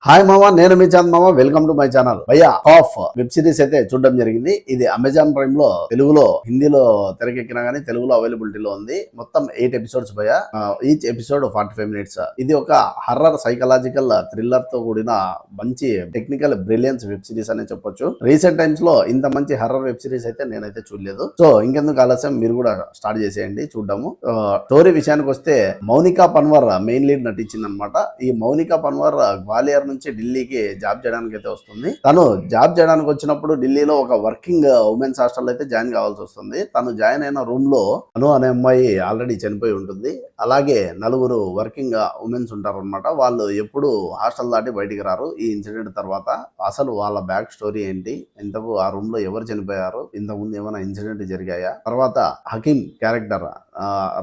Hi మామ, నేను మీ channel మామ. Welcome to my channel. భయ్యా ఆఫ్ వెబ్ సిరీస్ అయితే చూడడం జరిగింది. ఇది అమెజాన్ ప్రైమ్ లో తెలుగులో, హిందీలో తెరకెక్కినా గానీ తెలుగులో అవైలబిలిటీలో ఉంది. మొత్తం 8 ఎపిసోడ్స్ భయ్యా. Each episode 45 minutes. ఇది ఒక హర్రర్ సైకలాజికల్ థ్రిల్లర్ తో కూడిన మంచి టెక్నికల్ బ్రిలియన్స్ వెబ్ సిరీస్ అనే చెప్పొచ్చు. రీసెంట్ టైమ్స్ లో ఇంత మంచి హర్రర్ వెబ్ సిరీస్ అయితే నేనైతే చూడలేదు. సో ఇంకెందుకు ఆలస్యం, మీరు కూడా స్టార్ట్ చేసేయండి చూడడము. స్టోరీ విషయానికి వస్తే మౌనికా పన్వర్ మెయిన్ లీడ్ నటించింది అనమాట. ఈ మౌనికా పన్వర్ గ్వాలియర్ నుంచి ఢిల్లీకి జాబ్ చేయడానికి అయితే వస్తుంది. తను జాబ్ చేయడానికి వచ్చినప్పుడు ఢిల్లీలో ఒక వర్కింగ్ ఉమెన్స్ హాస్టల్ అయితే జాయిన్ కావాల్సి వస్తుంది. తను జాయిన్ అయిన రూమ్ లో అను అనే అమ్మాయి ఆల్రెడీ చనిపోయి ఉంటుంది. అలాగే నలుగురు వర్కింగ్ ఉమెన్స్ ఉంటారు అనమాట. వాళ్ళు ఎప్పుడు హాస్టల్ దాటి బయటికి రారు. ఈ ఇన్సిడెంట్ తర్వాత అసలు వాళ్ళ బ్యాక్ స్టోరీ ఏంటి, ఇంతకు ఆ రూమ్ లో ఎవరు చనిపోయారు, ఇంతకుముందు ఏమైనా ఇన్సిడెంట్ జరిగాయా, తర్వాత హకీం క్యారెక్టర్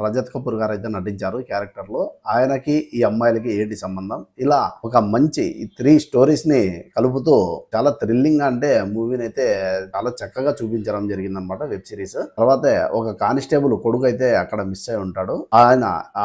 రజత్ కపూర్ గారు అయితే నటించారు క్యారెక్టర్ లో. ఆయనకి ఈ అమ్మాయిలకి ఏంటి సంబంధం, ఇలా ఒక మంచి 3 స్టోరీస్ ని కలుపుతూ చాలా థ్రిల్లింగ్ అంటే మూవీని అయితే చాలా చక్కగా చూపించడం జరిగింది అనమాట వెబ్ సిరీస్. తర్వాత ఒక కానిస్టేబుల్ కొడుకు అయితే అక్కడ మిస్ అయి ఉంటాడు.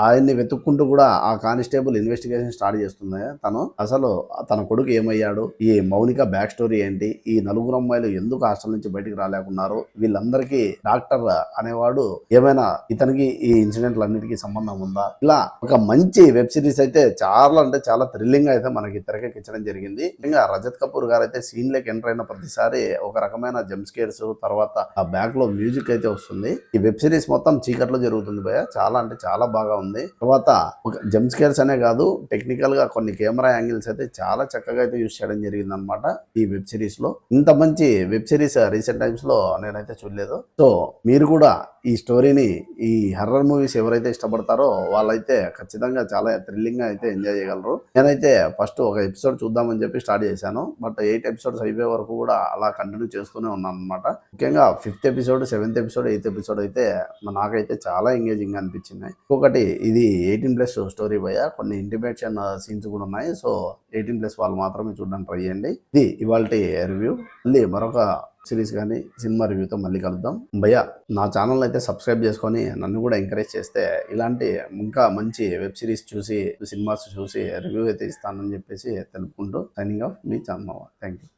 ఆయన్ని వెతుక్కుంటూ కూడా ఆ కానిస్టేబుల్ ఇన్వెస్టిగేషన్ స్టార్ట్ చేస్తుంది. తను అసలు తన కొడుకు ఏమయ్యాడు, ఈ మౌనిక బ్యాక్ స్టోరీ ఏంటి, ఈ నలుగురు అమ్మాయిలు ఎందుకు హాస్టల్ నుంచి బయటికి రాలేకున్నారు, వీళ్ళందరికీ డాక్టర్ అనేవాడు ఏమైనా ఇతనికి ఈ ఇన్సిడెంట్లన్నిటికీ సంబంధం ఉందా, ఇలా ఒక మంచి వెబ్ సిరీస్ అయితే చాలా అంటే చాలా థ్రిల్లింగ్ అయితే మనకి తెరకెక్కించడం జరిగింది. ఇంకా రజత్ కపూర్ గారు అయితే సీన్ లోకి ఎంటర్ అయిన ప్రతిసారి ఒక రకమైన జంప్ స్కేర్స్, తర్వాత ఆ బ్యాక్ లో మ్యూజిక్ అయితే వస్తుంది. ఈ వెబ్ సిరీస్ మొత్తం చీకట్లో జరుగుతుంది భయ. చాలా అంటే చాలా బాగా ఉంది. తర్వాత ఒక జంప్ స్కేర్స్ అనే కాదు, టెక్నికల్ గా కొన్ని కెమెరా యాంగిల్స్ అయితే చాలా చక్కగా అయితే యూజ్ చేయడం జరిగింది అనమాట ఈ వెబ్ సిరీస్ లో. ఇంత మంచి వెబ్ సిరీస్ రీసెంట్ టైమ్స్ లో నేనైతే చూడలేదు. సో మీరు కూడా ఈ స్టోరీని, ఈ హర్రర్ మూవీస్ ఎవరైతే ఇష్టపడతారో వాళ్ళైతే ఖచ్చితంగా చాలా థ్రిల్లింగ్ గా అయితే ఎంజాయ్ చేయగలరు. నేనైతే ఫస్ట్ ఒక ఎపిసోడ్ చూద్దామని చెప్పి స్టార్ట్ చేశాను. బట్ 8 ఎపిసోడ్స్ అయిపోయే వరకు కూడా అలా కంటిన్యూ చేస్తూనే ఉన్నాను అనమాట. ముఖ్యంగా 5th episode, 7th episode, 8th episode అయితే నాకైతే చాలా ఎంగేజింగ్ అనిపించింది. ఇంకొకటి, ఇది 18+ స్టోరీ భయ. కొన్ని ఇంటిమేషన్ సీన్స్ కూడా ఉన్నాయి. సో 18+ వాళ్ళు మాత్రమే చూడడానికి ట్రై చేయండి. ఇది ఇవాళ రివ్యూ. మళ్ళీ మరొక సిరీస్ కానీ సినిమా రివ్యూతో మళ్ళీ కలుద్దాం భయ్య. నా ఛానల్ అయితే సబ్స్క్రైబ్ చేసుకొని నన్ను కూడా ఎంకరేజ్ చేస్తే ఇలాంటి ఇంకా మంచి వెబ్ సిరీస్ చూసి, సినిమాస్ చూసి రివ్యూ అయితే ఇస్తానని చెప్పేసి తెలుపుకుంటూ signing off me channel. Thank you.